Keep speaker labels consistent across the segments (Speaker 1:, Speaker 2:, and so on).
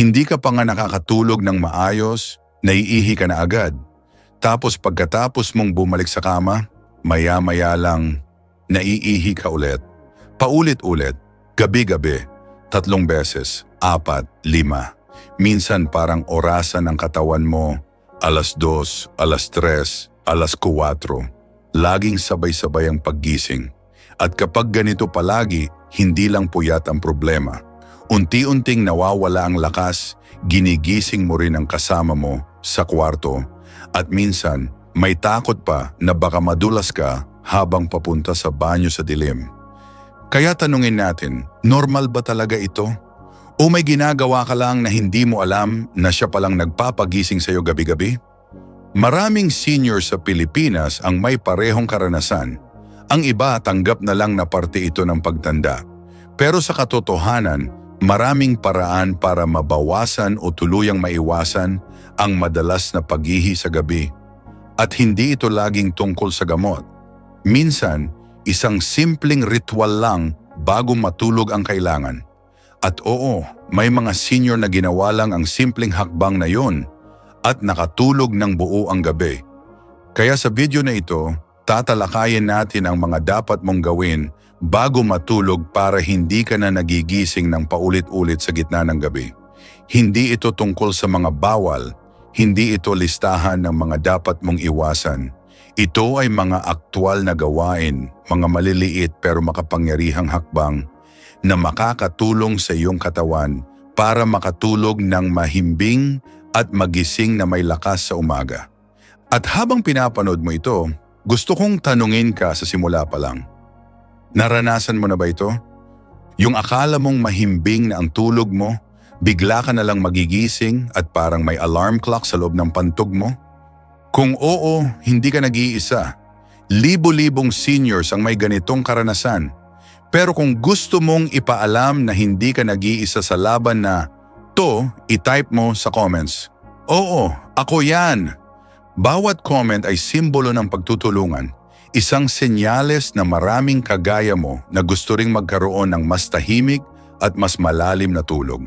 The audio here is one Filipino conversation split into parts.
Speaker 1: Hindi ka pa nga nakakatulog ng maayos, naiihi ka na agad. Tapos pagkatapos mong bumalik sa kama, maya-maya lang, naiihi ka ulit. Paulit-ulit, gabi-gabi, 3 beses, 4, 5. Minsan parang orasan ng katawan mo, 2:00, 3:00, 4:00. Laging sabay-sabay ang paggising. At kapag ganito palagi, hindi lang puyat ang problema. Unti-unting nawawala ang lakas, ginigising mo rin ang kasama mo sa kwarto. At minsan, may takot pa na baka madulas ka habang papunta sa banyo sa dilim. Kaya tanungin natin, normal ba talaga ito? O may ginagawa ka lang na hindi mo alam na siya palang nagpapagising sa iyo gabi-gabi? Maraming senior sa Pilipinas ang may parehong karanasan. Ang iba tanggap na lang na parte ito ng pagtanda. Pero sa katotohanan, maraming paraan para mabawasan o tuluyang maiwasan ang madalas na paghihi sa gabi. At hindi ito laging tungkol sa gamot. Minsan, isang simpleng ritual lang bago matulog ang kailangan. At oo, may mga senior na ginawa lang ang simpleng hakbang na yon at nakatulog ng buo ang gabi. Kaya sa video na ito, tatalakayin natin ang mga dapat mong gawin bago matulog para hindi ka na nagigising ng paulit-ulit sa gitna ng gabi. Hindi ito tungkol sa mga bawal, hindi ito listahan ng mga dapat mong iwasan. Ito ay mga aktwal na gawain, mga maliliit pero makapangyarihang hakbang na makakatulong sa iyong katawan para makatulog ng mahimbing at magising na may lakas sa umaga. At habang pinapanood mo ito, gusto kong tanungin ka sa simula pa lang. Naranasan mo na ba ito? Yung akala mong mahimbing na ang tulog mo, bigla ka na lang magigising at parang may alarm clock sa loob ng pantog mo? Kung oo, hindi ka nag-iisa. Libo-libong seniors ang may ganitong karanasan. Pero kung gusto mong ipaalam na hindi ka nag-iisa sa laban na to, i-type mo sa comments. Oo, ako yan! Bawat comment ay simbolo ng pagtutulungan. Isang senyales na maraming kagaya mo na gusto ring magkaroon ng mas tahimik at mas malalim na tulog.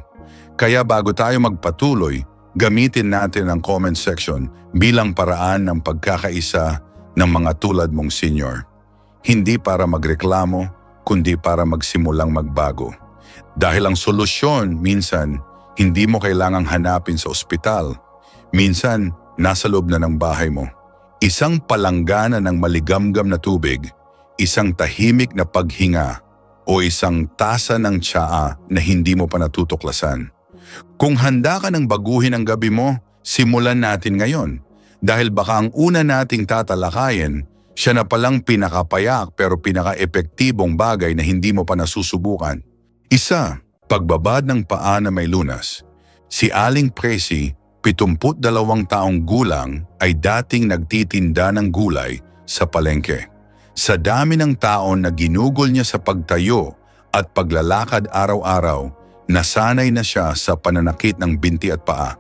Speaker 1: Kaya bago tayo magpatuloy, gamitin natin ang comment section bilang paraan ng pagkakaisa ng mga tulad mong senior. Hindi para magreklamo, kundi para magsimulang magbago. Dahil ang solusyon minsan, hindi mo kailangang hanapin sa ospital. Minsan, nasa loob na ng bahay mo. Isang palanggana ng maligamgam na tubig, isang tahimik na paghinga, o isang tasa ng tsaa na hindi mo pa natutuklasan. Kung handa ka ng baguhin ang gabi mo, simulan natin ngayon. Dahil baka ang una nating tatalakayin, siya na palang pinakapayak pero pinaka-epektibong bagay na hindi mo pa nasusubukan. Isa, pagbabad ng paa na may lunas. Si Aling Presi, 72 taong gulang, ay dating nagtitinda ng gulay sa palengke. Sa dami ng taon na ginugol niya sa pagtayo at paglalakad araw-araw, nasanay na siya sa pananakit ng binti at paa.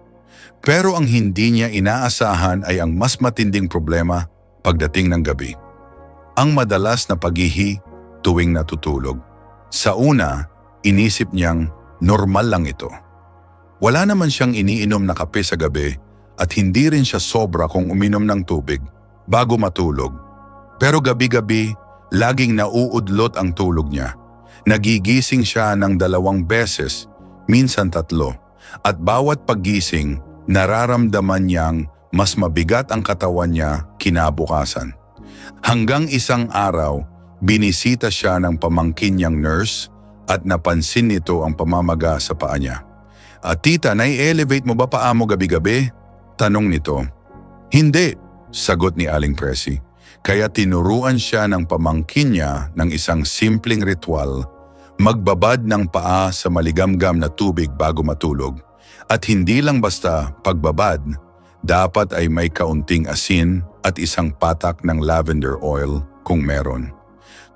Speaker 1: Pero ang hindi niya inaasahan ay ang mas matinding problema pagdating ng gabi. Ang madalas na paghihi tuwing natutulog. Sa una, inisip niyang normal lang ito. Wala naman siyang iniinom na kape sa gabi at hindi rin siya sobra kung uminom ng tubig bago matulog. Pero gabi-gabi, laging nauudlot ang tulog niya. Nagigising siya ng 2 beses, minsan 3, at bawat paggising, nararamdaman niyang mas mabigat ang katawan niya kinabukasan. Hanggang isang araw, binisita siya ng pamangkin niyang nurse at napansin nito ang pamamaga sa paa niya. "Tita, nai-elevate mo ba paa mo gabi-gabi?" tanong nito. "Hindi," sagot ni Aling Presi. Kaya tinuruan siya ng pamangkin niya ng isang simpleng ritual, magbabad ng paa sa maligamgam na tubig bago matulog. At hindi lang basta pagbabad, dapat ay may kaunting asin at isang patak ng lavender oil kung meron.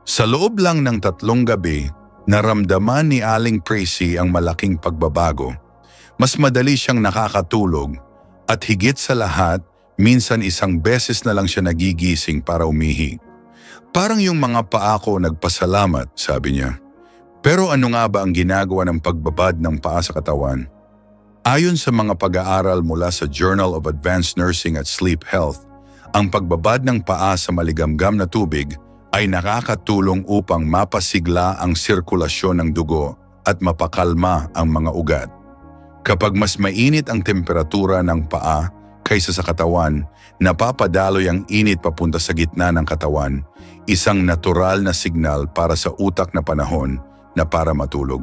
Speaker 1: Sa loob lang ng 3 gabi, naramdaman ni Aling Presi ang malaking pagbabago. Mas madali siyang nakakatulog at higit sa lahat, minsan 1 beses na lang siya nagigising para umihi. "Parang yung mga paa ko nagpasalamat," sabi niya. Pero ano nga ba ang ginagawa ng pagbabad ng paa sa katawan? Ayon sa mga pag-aaral mula sa Journal of Advanced Nursing at Sleep Health, ang pagbabad ng paa sa maligamgam na tubig ay nakakatulong upang mapasigla ang sirkulasyon ng dugo at mapakalma ang mga ugat. Kapag mas mainit ang temperatura ng paa kaysa sa katawan, napapadaloy ang init papunta sa gitna ng katawan, isang natural na signal para sa utak na panahon na para matulog.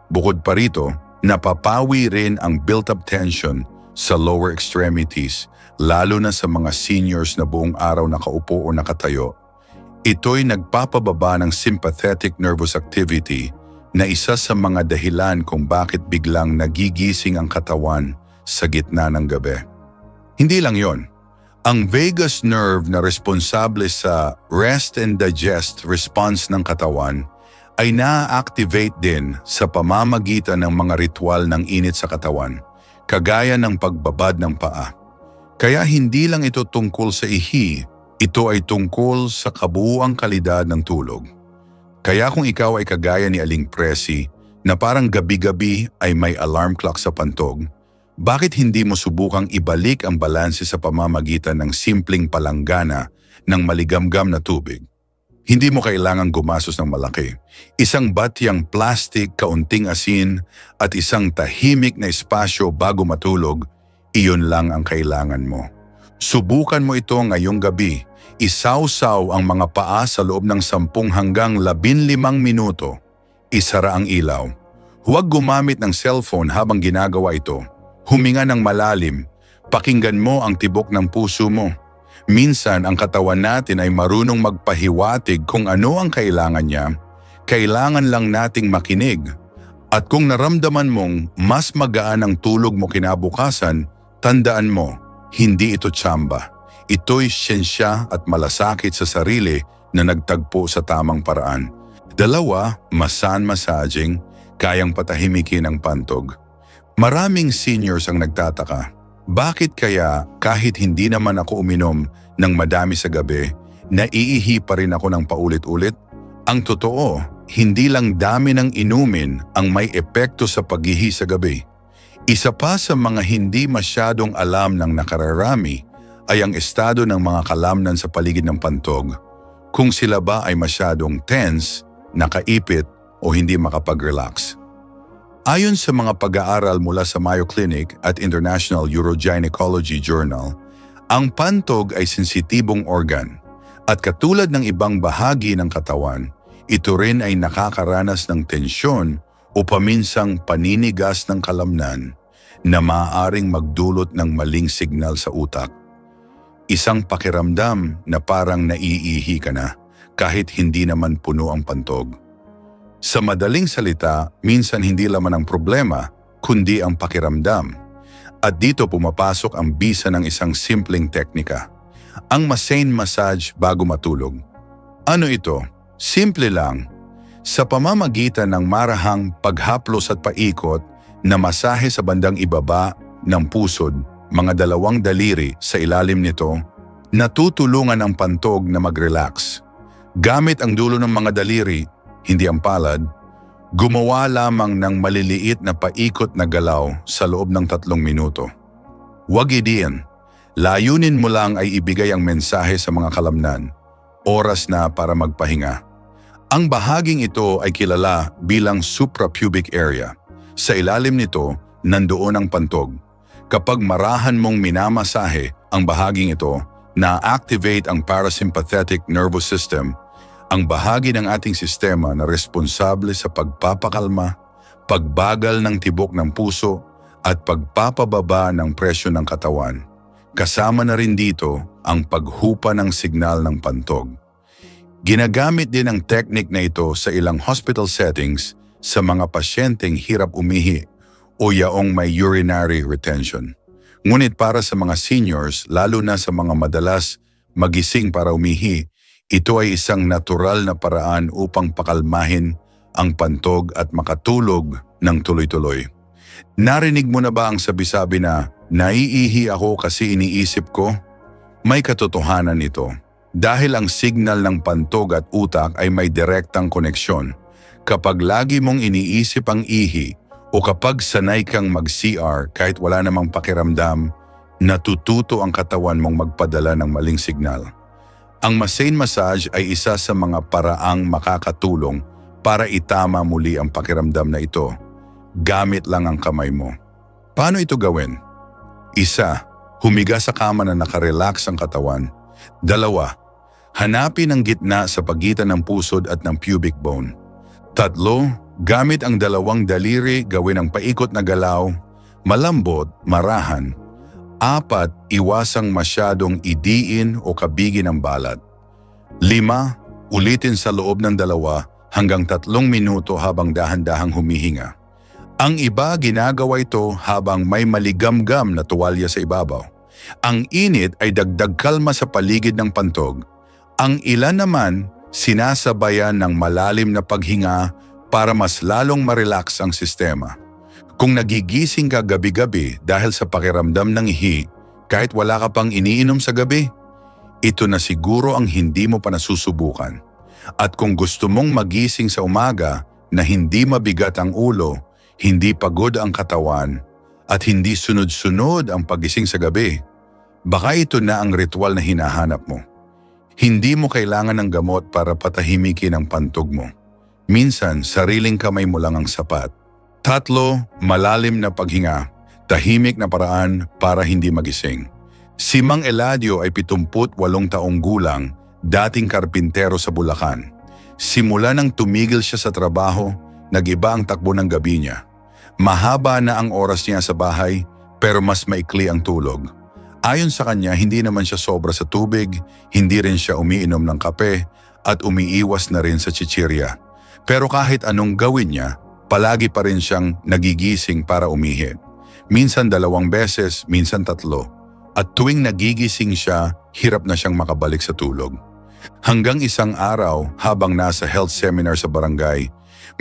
Speaker 1: Bukod pa rito, napapawi rin ang built-up tension sa lower extremities, lalo na sa mga seniors na buong araw nakaupo o nakatayo. Ito'y nagpapababa ng sympathetic nervous activity na isa sa mga dahilan kung bakit biglang nagigising ang katawan sa gitna ng gabi. Hindi lang yon. Ang vagus nerve na responsable sa rest and digest response ng katawan ay na-activate din sa pamamagitan ng mga ritual ng init sa katawan, kagaya ng pagbabad ng paa. Kaya hindi lang ito tungkol sa ihi, ito ay tungkol sa kabuuang kalidad ng tulog. Kaya kung ikaw ay kagaya ni Aling Presi na parang gabi-gabi ay may alarm clock sa pantog, bakit hindi mo subukang ibalik ang balanse sa pamamagitan ng simpleng palanggana ng maligamgam na tubig? Hindi mo kailangang gumastos ng malaki. Isang batyang plastic, kaunting asin at isang tahimik na espasyo bago matulog, iyon lang ang kailangan mo. Subukan mo ito ngayong gabi. Isawsaw ang mga paa sa loob ng 10 hanggang 15 minuto. Isara ang ilaw. Huwag gumamit ng cellphone habang ginagawa ito. Huminga ng malalim. Pakinggan mo ang tibok ng puso mo. Minsan ang katawan natin ay marunong magpahiwatig kung ano ang kailangan niya. Kailangan lang nating makinig. At kung naramdaman mong mas magaan ang tulog mo kinabukasan, tandaan mo, hindi ito tsamba. Ito'y siyensya at malasakit sa sarili na nagtagpo sa tamang paraan. 2, massaging, kayang patahimikin ang pantog. Maraming seniors ang nagtataka. Bakit kaya kahit hindi naman ako uminom ng madami sa gabi, naiihi pa rin ako ng paulit-ulit? Ang totoo, hindi lang dami ng inumin ang may epekto sa paghihi sa gabi. Isa pa sa mga hindi masyadong alam ng nakararami ay ang estado ng mga kalamnan sa paligid ng pantog. Kung sila ba ay masyadong tense, nakaipit o hindi makapag-relax. Ayon sa mga pag-aaral mula sa Mayo Clinic at International Urogynecology Journal, ang pantog ay sensitibong organ at katulad ng ibang bahagi ng katawan, ito rin ay nakakaranas ng tensyon o paminsang paninigas ng kalamnan na maaaring magdulot ng maling signal sa utak. Isang pakiramdam na parang naiihi ka na kahit hindi naman puno ang pantog. Sa madaling salita, minsan hindi laman ang problema, kundi ang pakiramdam. At dito pumapasok ang bisa ng isang simpleng teknika, ang massage massage bago matulog. Ano ito? Simple lang. Sa pamamagitan ng marahang paghaplos at paikot na masahe sa bandang ibaba ng pusod, mga 2 daliri sa ilalim nito, natutulungan ang pantog na mag-relax. Gamit ang dulo ng mga daliri, hindi ang palad, gumawa lamang ng maliliit na paikot na galaw sa loob ng 3 minuto. Huwag idiin. Layunin mo lang ay ibigay ang mensahe sa mga kalamnan. Oras na para magpahinga. Ang bahaging ito ay kilala bilang suprapubic area. Sa ilalim nito, nandoon ang pantog. Kapag marahan mong minamasahe ang bahaging ito, na-activate ang parasympathetic nervous system, ang bahagi ng ating sistema na responsable sa pagpapakalma, pagbagal ng tibok ng puso, at pagpapababa ng presyo ng katawan. Kasama na rin dito ang paghupa ng signal ng pantog. Ginagamit din ang technique na ito sa ilang hospital settings sa mga pasyenteng hirap umihi o yaong may urinary retention. Ngunit para sa mga seniors, lalo na sa mga madalas magising para umihi, ito ay isang natural na paraan upang pakalmahin ang pantog at makatulog ng tuloy-tuloy. Narinig mo na ba ang sabi-sabi na, "Naiihi ako kasi iniisip ko"? May katotohanan ito. Dahil ang signal ng pantog at utak ay may direktang koneksyon. Kapag lagi mong iniisip ang ihi O kapag sanay kang mag-CR kahit wala namang pakiramdam, natututo ang katawan mong magpadala ng maling signal. Ang Massane massage ay isa sa mga paraang makakatulong para itama muli ang pakiramdam na ito. Gamit lang ang kamay mo. Paano ito gawin? 1. Humiga sa kama na nakarelax ang katawan. 2. Hanapin ang gitna sa pagitan ng pusod at ng pubic bone. 3. Gamit ang dalawang daliri gawin ang paikot na galaw, malambot, marahan. 4. Iwasang masyadong idiin o kabigin ang balat. 5. Ulitin sa loob ng 2 hanggang 3 minuto habang dahan-dahang humihinga. Ang iba ginagawa ito habang may maligamgam na tuwalya sa ibabaw. Ang init ay dagdag kalma sa paligid ng pantog. Ang ilan naman sinasabayan ng malalim na paghinga para mas lalong marelax ang sistema. Kung nagigising ka gabi-gabi dahil sa pakiramdam ng ihi, kahit wala ka pang iniinom sa gabi, ito na siguro ang hindi mo pa nasusubukan. At kung gusto mong magising sa umaga na hindi mabigat ang ulo, hindi pagod ang katawan, at hindi sunod-sunod ang pagising sa gabi, baka ito na ang ritual na hinahanap mo. Hindi mo kailangan ng gamot para patahimikin ang pantog mo. Minsan, sariling kamay mo lang ang sapat. 3. Malalim na paghinga, tahimik na paraan para hindi magising. Si Mang Eladio ay 78 taong gulang, dating karpintero sa Bulacan. Simula nang tumigil siya sa trabaho, nag-iba ang takbo ng gabi niya. Mahaba na ang oras niya sa bahay, pero mas maikli ang tulog. Ayon sa kanya, hindi naman siya sobra sa tubig, hindi rin siya umiinom ng kape, at umiiwas na rin sa chichirya. Pero kahit anong gawin niya, palagi pa rin siyang nagigising para umihi. Minsan 2 beses, minsan 3. At tuwing nagigising siya, hirap na siyang makabalik sa tulog. Hanggang isang araw, habang nasa health seminar sa barangay,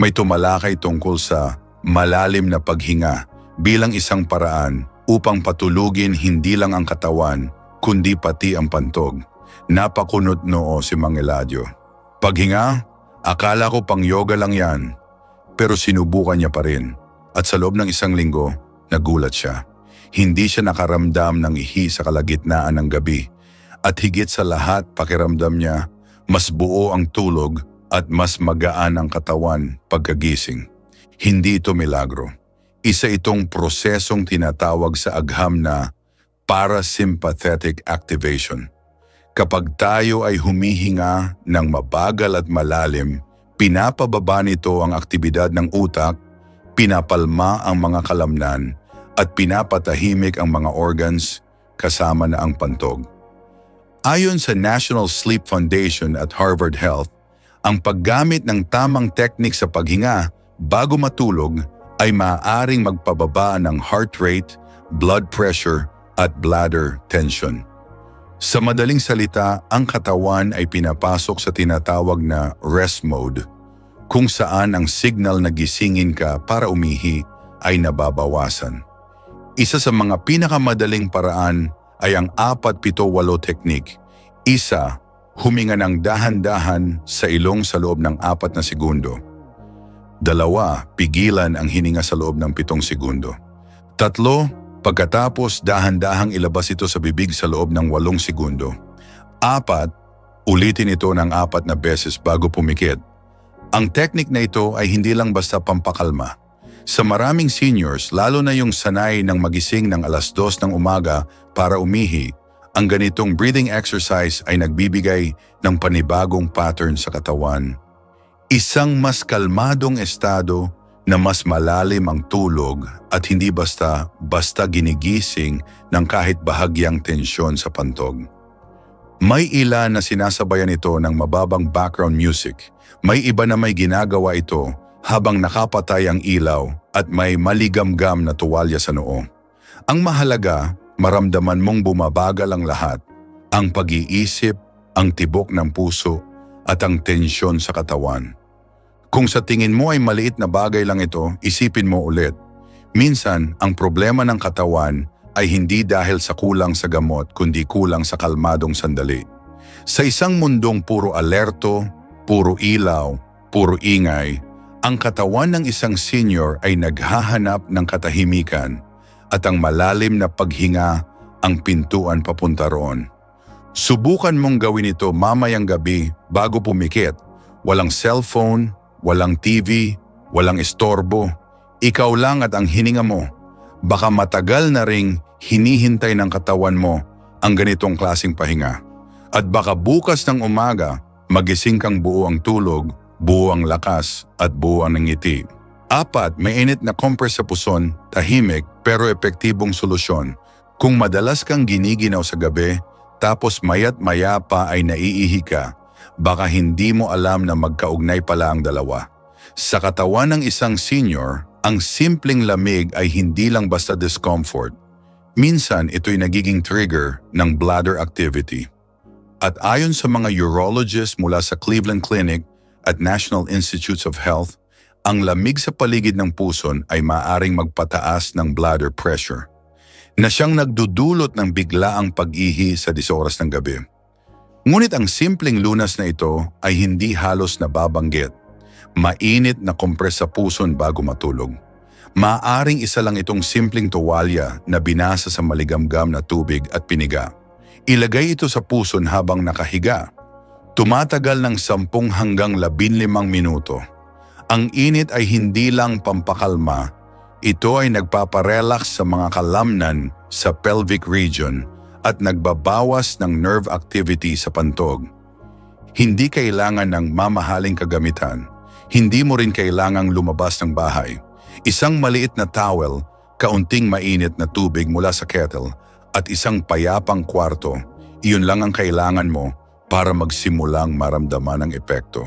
Speaker 1: may tumalakay tungkol sa malalim na paghinga bilang isang paraan upang patulugin hindi lang ang katawan, kundi pati ang pantog. Napakunot noo si Mang Eladio. Paghinga? Akala ko pang yoga lang yan. Pero sinubukan niya pa rin. At sa loob ng 1 linggo, nagulat siya. Hindi siya nakaramdam ng ihi sa kalagitnaan ng gabi. At higit sa lahat, pakiramdam niya, mas buo ang tulog at mas magaan ang katawan pagkagising. Hindi ito milagro. Isa itong prosesong tinatawag sa agham na parasympathetic activation. Kapag tayo ay humihinga ng mabagal at malalim, pinapababa nito ang aktibidad ng utak, pinapalma ang mga kalamnan, at pinapatahimik ang mga organs kasama na ang pantog. Ayon sa National Sleep Foundation at Harvard Health, ang paggamit ng tamang teknik sa paghinga bago matulog ay maaaring magpababa ng heart rate, blood pressure, at bladder tension. Sa madaling salita, ang katawan ay pinapasok sa tinatawag na rest mode, kung saan ang signal na gisingin ka para umihi ay nababawasan. Isa sa mga pinakamadaling paraan ay ang 4-7-8 technique. 1. Huminga ng dahan-dahan sa ilong sa loob ng 4 na segundo. 2. Pigilan ang hininga sa loob ng 7 segundo. 3. Pagkatapos, dahan-dahang ilabas ito sa bibig sa loob ng 8 segundo. 4. Ulitin ito ng 4 na beses bago pumikit. Ang teknik na ito ay hindi lang basta pampakalma. Sa maraming seniors, lalo na yung sanay ng magising ng 2:00 ng umaga para umihi, ang ganitong breathing exercise ay nagbibigay ng panibagong pattern sa katawan. Isang mas kalmadong estado na mas malalim ang tulog at hindi basta ginigising ng kahit bahagyang tensyon sa pantog. May ilan na sinasabayan ito ng mababang background music. May iba na may ginagawa ito habang nakapatay ang ilaw at may maligamgam na tuwalya sa noo. Ang mahalaga, maramdaman mong bumabagal ang lahat. Ang pag-iisip, ang tibok ng puso, at ang tensyon sa katawan. Kung sa tingin mo ay maliit na bagay lang ito, isipin mo ulit. Minsan, ang problema ng katawan ay hindi dahil sa kulang sa gamot kundi kulang sa kalmadong sandali. Sa isang mundong puro alerto, puro ilaw, puro ingay, Ang katawan ng isang senior ay naghahanap ng katahimikan at ang malalim na paghinga ang pintuan papunta roon. Subukan mong gawin ito mamayang gabi bago pumikit. Walang cellphone, walang TV, walang istorbo. Ikaw lang at ang hininga mo. Baka matagal na ring hinihintay ng katawan mo ang ganitong klaseng pahinga. At baka bukas ng umaga, magising kang buo ang tulog, buo ang lakas at buo ang ngiti. 4, mainit na compress sa puson, tahimik pero epektibong solusyon. Kung madalas kang giniginaw sa gabi, tapos maya't maya pa ay naiihi ka, baka hindi mo alam na magkaugnay pala ang dalawa. Sa katawan ng isang senior, ang simpleng lamig ay hindi lang basta discomfort. Minsan ito'y nagiging trigger ng bladder activity. At ayon sa mga urologists mula sa Cleveland Clinic at National Institutes of Health, ang lamig sa paligid ng puson ay maaaring magpataas ng bladder pressure, na siyang nagdudulot ng biglaang pag-ihi sa 10 oras ng gabi. Ngunit ang simpleng lunas na ito ay hindi halos nababanggit. Mainit na kompres sa puson bago matulog. Maaaring isa lang itong simpleng tuwalya na binasa sa maligamgam na tubig at piniga. Ilagay ito sa puson habang nakahiga. Tumatagal ng 10 hanggang 15 minuto. Ang init ay hindi lang pampakalma, ito ay nagpaparelax sa mga kalamnan sa pelvic region at nagbabawas ng nerve activity sa pantog. Hindi kailangan ng mamahaling kagamitan. Hindi mo rin kailangang lumabas ng bahay. Isang maliit na towel, kaunting mainit na tubig mula sa kettle at isang payapang kwarto, iyon lang ang kailangan mo para magsimulang maramdaman ang epekto.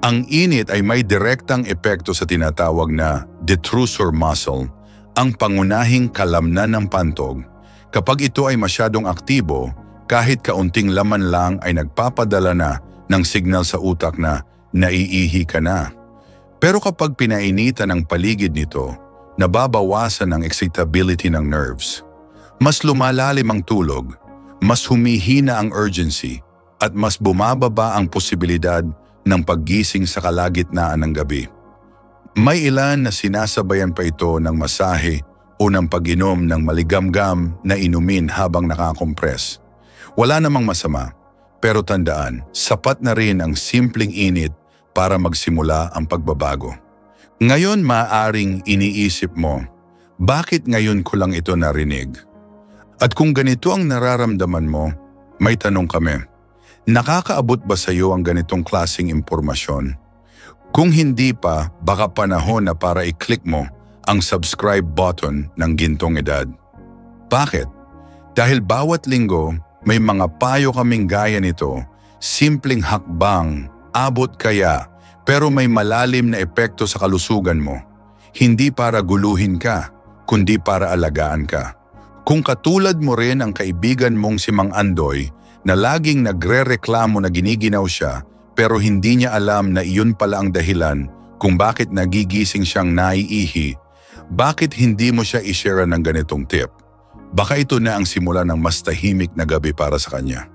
Speaker 1: Ang init ay may direktang epekto sa tinatawag na detrusor muscle, ang pangunahing kalamnan ng pantog. Kapag ito ay masyadong aktibo, kahit kaunting laman lang ay nagpapadala na ng signal sa utak na naiihi ka na. Pero kapag pinainitan ang paligid nito, nababawasan ang excitability ng nerves. Mas lumalalim ang tulog, mas humihina ang urgency, at mas bumababa ang posibilidad ng paggising sa kalagitnaan ng gabi. May ilan na sinasabayan pa ito ng masahe o ng pag-inom ng maligamgam na inumin habang nakakompres. Wala namang masama, pero tandaan, sapat na rin ang simpleng init para magsimula ang pagbabago. Ngayon maaaring iniisip mo, bakit ngayon ko lang ito narinig? At kung ganito ang nararamdaman mo, may tanong kami. Nakakaabot ba sa iyo ang ganitong klaseng impormasyon? Kung hindi pa, baka panahon na para i-click mo ang subscribe button ng Gintong Edad. Bakit? Dahil bawat linggo, may mga payo kaming gaya nito, simpleng hakbang, abot kaya, pero may malalim na epekto sa kalusugan mo. Hindi para guluhin ka, kundi para alagaan ka. Kung katulad mo rin ang kaibigan mong si Mang Andoy, na laging nagre-reklamo na giniginaw siya pero hindi niya alam na iyon pala ang dahilan kung bakit nagigising siyang naiihi, bakit hindi mo siya i-share ng ganitong tip? Baka ito na ang simula ng mas tahimik na gabi para sa kanya.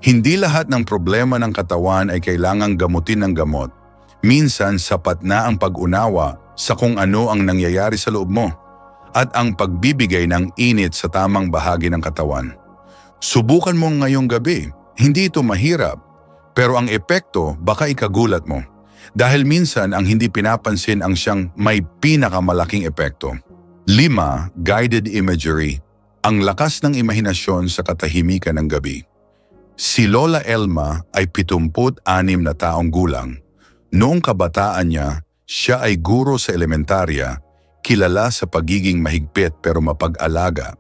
Speaker 1: Hindi lahat ng problema ng katawan ay kailangang gamutin ng gamot. Minsan sapat na ang pag-unawa sa kung ano ang nangyayari sa loob mo at ang pagbibigay ng init sa tamang bahagi ng katawan. Subukan mo ngayong gabi. Hindi ito mahirap, pero ang epekto baka ikagulat mo. Dahil minsan ang hindi pinapansin ang siyang may pinakamalaking epekto. 5. Guided imagery. Ang lakas ng imahinasyon sa katahimikan ng gabi. Si Lola Elma ay 76 na taong gulang. Noong kabataan niya, siya ay guro sa elementarya, kilala sa pagiging mahigpit pero mapag-alaga.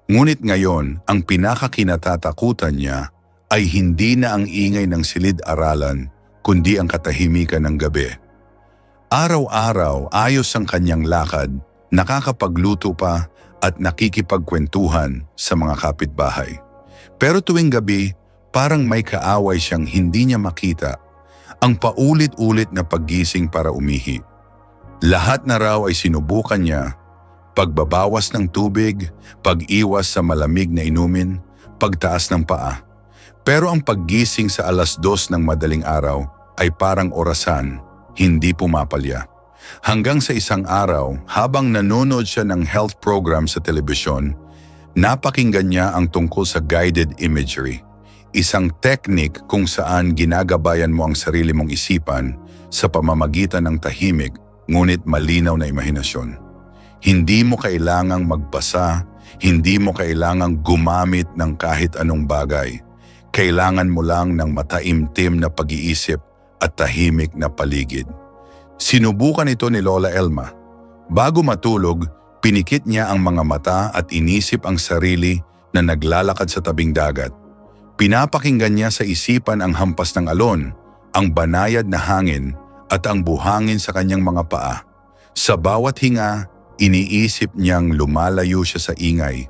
Speaker 1: Ngunit ngayon, ang pinakakinatatakutan niya ay hindi na ang ingay ng silid-aralan, kundi ang katahimikan ng gabi. Araw-araw ayos ang kanyang lakad, nakakapagluto pa at nakikipagkwentuhan sa mga kapitbahay. Pero tuwing gabi, parang may kaaway siyang hindi niya makita, ang paulit-ulit na paggising para umihi. Lahat na raw ay sinubukan niya, pagbabawas ng tubig, pag-iwas sa malamig na inumin, pagtaas ng paa. Pero ang paggising sa 2:00 ng madaling araw ay parang orasan, hindi pumapalya. Hanggang sa isang araw, habang nanonood siya ng health program sa telebisyon, napakinggan niya ang tungkol sa guided imagery, isang technique kung saan ginagabayan mo ang sarili mong isipan sa pamamagitan ng tahimik ngunit malinaw na imahinasyon. Hindi mo kailangang magbasa, hindi mo kailangang gumamit ng kahit anong bagay. Kailangan mo lang ng mataimtim na pag-iisip at tahimik na paligid. Sinubukan ito ni Lola Elma. Bago matulog, pinikit niya ang mga mata at inisip ang sarili na naglalakad sa tabing dagat. Pinapakinggan niya sa isipan ang hampas ng alon, ang banayad na hangin at ang buhangin sa kanyang mga paa. Sa bawat hinga, iniisip niyang lumalayo siya sa ingay,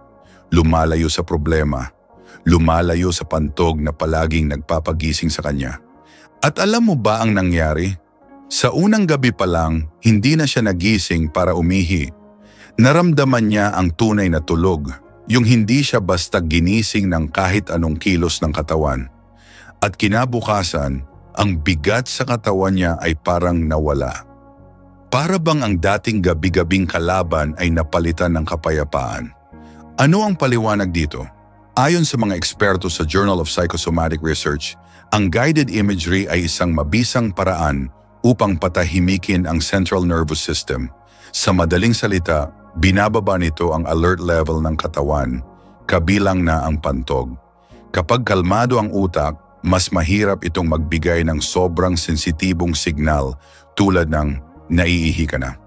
Speaker 1: lumalayo sa problema, lumalayo sa pantog na palaging nagpapagising sa kanya. At alam mo ba ang nangyari? Sa unang gabi pa lang, hindi na siya nagising para umihi. Naramdaman niya ang tunay na tulog, yung hindi siya basta ginising ng kahit anong kilos ng katawan. At kinabukasan, ang bigat sa katawan niya ay parang nawala. Para bang ang dating gabi-gabing kalaban ay napalitan ng kapayapaan. Ano ang paliwanag dito? Ayon sa mga eksperto sa Journal of Psychosomatic Research, ang guided imagery ay isang mabisang paraan upang patahimikin ang central nervous system. Sa madaling salita, binababa nito ang alert level ng katawan, kabilang na ang pantog. Kapag kalmado ang utak, mas mahirap itong magbigay ng sobrang sensitibong signal tulad ng naiihi ka na.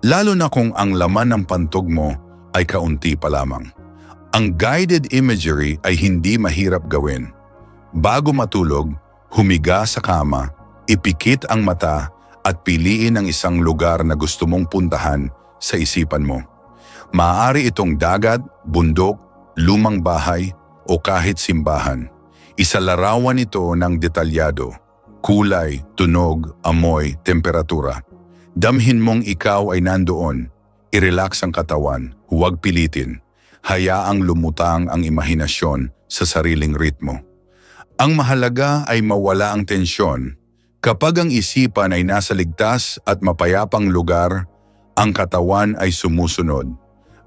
Speaker 1: Lalo na kung ang laman ng pantog mo ay kaunti pa lamang. Ang guided imagery ay hindi mahirap gawin. Bago matulog, humiga sa kama, ipikit ang mata at piliin ang isang lugar na gusto mong puntahan sa isipan mo. Maaari itong dagat, bundok, lumang bahay o kahit simbahan. Isalarawan ito ng detalyado, kulay, tunog, amoy, temperatura. Damhin mong ikaw ay nandoon. I-relax ang katawan, huwag pilitin. Hayaang lumutang ang imahinasyon sa sariling ritmo. Ang mahalaga ay mawala ang tensyon. Kapag ang isipan ay nasa ligtas at mapayapang lugar, ang katawan ay sumusunod.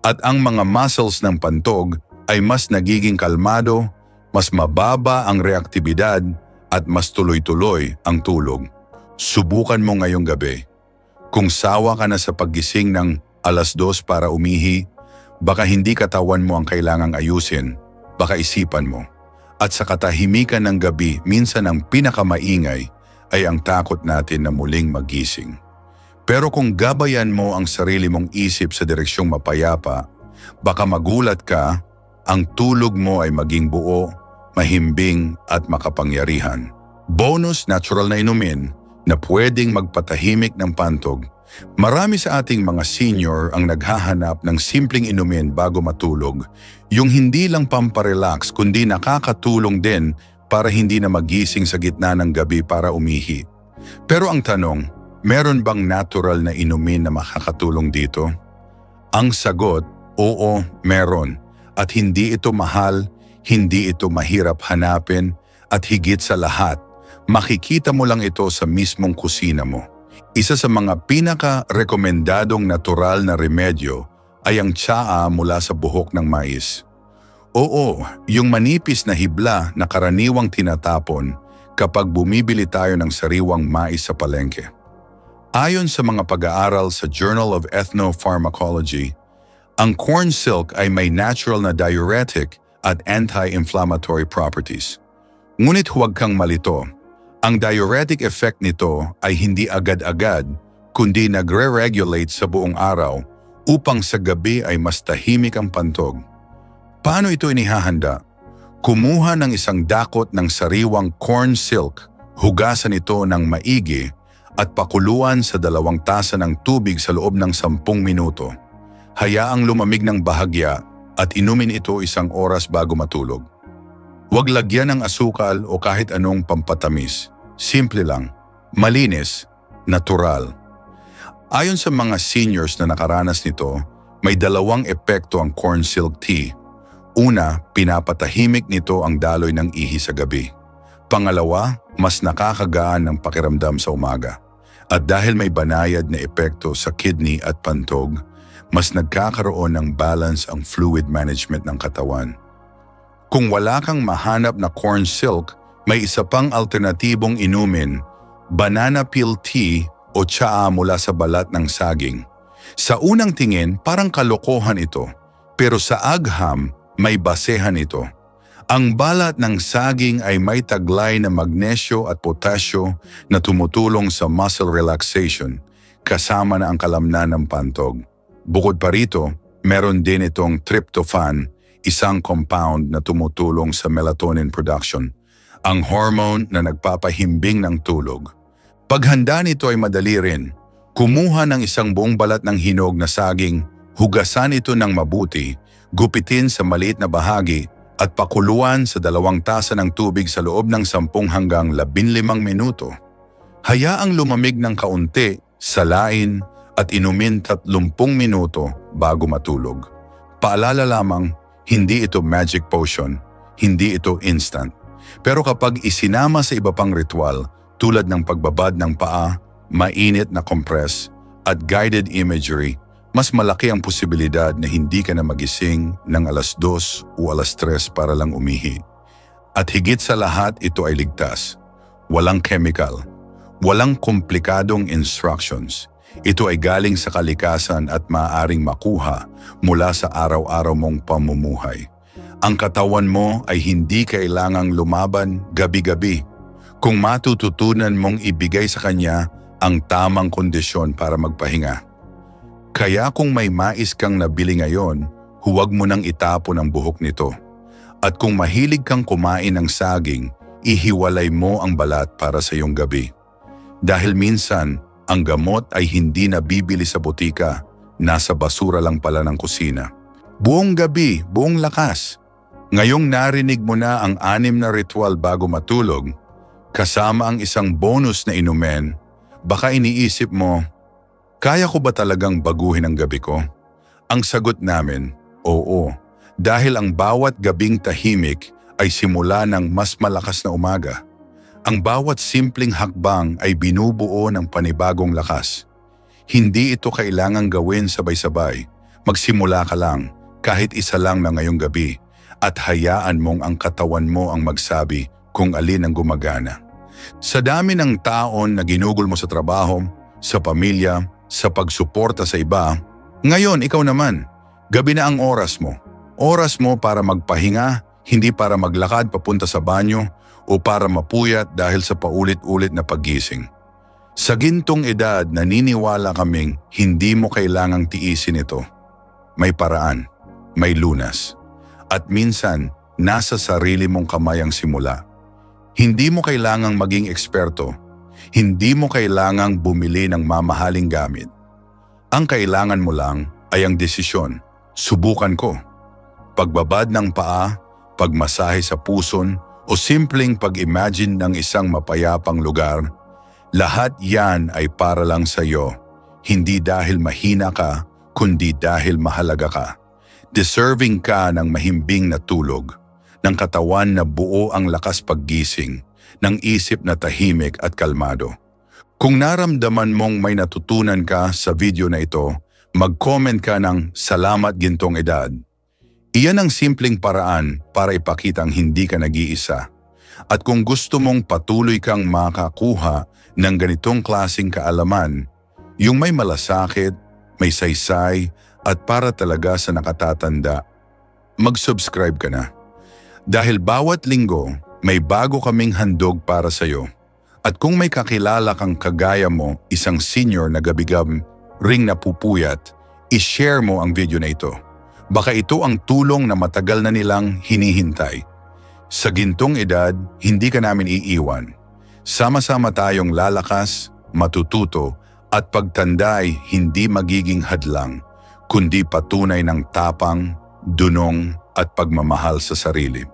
Speaker 1: At ang mga muscles ng pantog ay mas nagiging kalmado, mas mababa ang reaktibidad at mas tuloy-tuloy ang tulog. Subukan mo ngayong gabi. Kung sawa ka na sa paggising ng 2:00 para umihi, baka hindi katawan mo ang kailangang ayusin, baka isipan mo. At sa katahimikan ng gabi, minsan ang pinakamaingay ay ang takot natin na muling magising. Pero kung gabayan mo ang sarili mong isip sa direksyong mapayapa, baka magulat ka, ang tulog mo ay maging buo, mahimbing at makapangyarihan. Bonus natural na inumin na pwedeng magpatahimik ng pantog. Marami sa ating mga senior ang naghahanap ng simpleng inumin bago matulog, yung hindi lang pamparelax kundi nakakatulong din para hindi na magising sa gitna ng gabi para umihi. Pero ang tanong, meron bang natural na inumin na makakatulong dito? Ang sagot, oo, meron. At hindi ito mahal, hindi ito mahirap hanapin, at higit sa lahat, makikita mo lang ito sa mismong kusina mo. Isa sa mga pinaka-rekomendadong natural na remedyo ay ang tsaa mula sa buhok ng mais. Oo, yung manipis na hibla na karaniwang tinatapon kapag bumibili tayo ng sariwang mais sa palengke. Ayon sa mga pag-aaral sa Journal of Ethnopharmacology, ang corn silk ay may natural na diuretic at anti-inflammatory properties. Ngunit huwag kang malito. Ang diuretic effect nito ay hindi agad-agad kundi nagre-regulate sa buong araw upang sa gabi ay mas tahimik ang pantog. Paano ito inihahanda? Kumuha ng isang dakot ng sariwang corn silk, hugasan ito ng maigi at pakuluan sa 2 tasa ng tubig sa loob ng 10 minuto. Hayaang lumamig ng bahagya at inumin ito 1 oras bago matulog. Huwag lagyan ng asukal o kahit anong pampatamis. Simple lang, malinis, natural. Ayon sa mga seniors na nakaranas nito, may 2 epekto ang corn silk tea. Una, pinapatahimik nito ang daloy ng ihi sa gabi. Pangalawa, mas nakakagaan ng pakiramdam sa umaga. At dahil may banayad na epekto sa kidney at pantog, mas nagkakaroon ng balance ang fluid management ng katawan. Kung wala kang mahanap na corn silk, may isa pang alternatibong inumin, banana peel tea o tsaa mula sa balat ng saging. Sa unang tingin, parang kalokohan ito, pero sa agham, may basehan ito. Ang balat ng saging ay may taglay na magnesyo at potasyo na tumutulong sa muscle relaxation, kasama na ang kalamnan ng pantog. Bukod pa rito, meron din itong tryptophan, isang compound na tumutulong sa melatonin production, ang hormone na nagpapahimbing ng tulog. Paghanda nito ay madali rin. Kumuha ng isang buong balat ng hinog na saging, hugasan ito ng mabuti, gupitin sa maliit na bahagi, at pakuluan sa 2 tasa ng tubig sa loob ng 10 hanggang 15 minuto. Hayaang lumamig ng kaunti, salain at inumin 30 minuto bago matulog. Paalala lamang, hindi ito magic potion, hindi ito instant. Pero kapag isinama sa iba pang ritual tulad ng pagbabad ng paa, mainit na compress at guided imagery, mas malaki ang posibilidad na hindi ka na magising ng 2:00 o 3:00 para lang umihi. At higit sa lahat, ito ay ligtas. Walang chemical, walang komplikadong instructions. Ito ay galing sa kalikasan at maaaring makuha mula sa araw-araw mong pamumuhay. Ang katawan mo ay hindi kailangang lumaban gabi-gabi kung matututunan mong ibigay sa kanya ang tamang kondisyon para magpahinga. Kaya kung may mais kang nabili ngayon, huwag mo nang itapon ang buhok nito. At kung mahilig kang kumain ng saging, ihiwalay mo ang balat para sa iyong gabi. Dahil minsan, ang gamot ay hindi nabibili sa botika, nasa basura lang pala ng kusina. Buong gabi, buong lakas. Ngayong narinig mo na ang 6 na ritual bago matulog, kasama ang isang bonus na inumin, baka iniisip mo, kaya ko ba talagang baguhin ang gabi ko? Ang sagot namin, oo, dahil ang bawat gabing tahimik ay simula ng mas malakas na umaga. Ang bawat simpleng hakbang ay binubuo ng panibagong lakas. Hindi ito kailangang gawin sabay-sabay. Magsimula ka lang, kahit isa lang na ngayong gabi, at hayaan mong ang katawan mo ang magsabi kung alin ang gumagana. Sa dami ng taon na ginugol mo sa trabaho, sa pamilya, sa pagsuporta sa iba, ngayon ikaw naman, gabi na ang oras mo. Oras mo para magpahinga, hindi para maglakad papunta sa banyo o para mapuyat dahil sa paulit-ulit na paggising. Sa gintong edad, naniniwala kaming hindi mo kailangang tiisin ito. May paraan, may lunas. At minsan, nasa sarili mong kamay ang simula. Hindi mo kailangang maging eksperto. Hindi mo kailangang bumili ng mamahaling gamit. Ang kailangan mo lang ay ang desisyon. Subukan ko. Pagbabad ng paa, pagmasahe sa puson, o simpleng pag-imagine ng isang mapayapang lugar, lahat yan ay para lang sa iyo. Hindi dahil mahina ka, kundi dahil mahalaga ka. Deserving ka ng mahimbing na tulog, ng katawan na buo ang lakas paggising, ng isip na tahimik at kalmado. Kung naramdaman mong may natutunan ka sa video na ito, mag-comment ka ng "Salamat Gintong Edad". Iyan ang simpleng paraan para ipakitang hindi ka nag-iisa. At kung gusto mong patuloy kang makakuha ng ganitong klaseng kaalaman, yung may malasakit, may saysay, at para talaga sa nakatatanda, mag-subscribe ka na. Dahil bawat linggo, may bago kaming handog para sa iyo. At kung may kakilala kang kagaya mo, isang senior na gabigab ring napupuyat, i-share mo ang video na ito. Baka ito ang tulong na matagal na nilang hinihintay. Sa gintong edad, hindi ka namin iiwan. Sama-sama tayong lalakas, matututo, at pagtanda ay hindi magiging hadlang, kundi patunay ng tapang, dunong at pagmamahal sa sarili.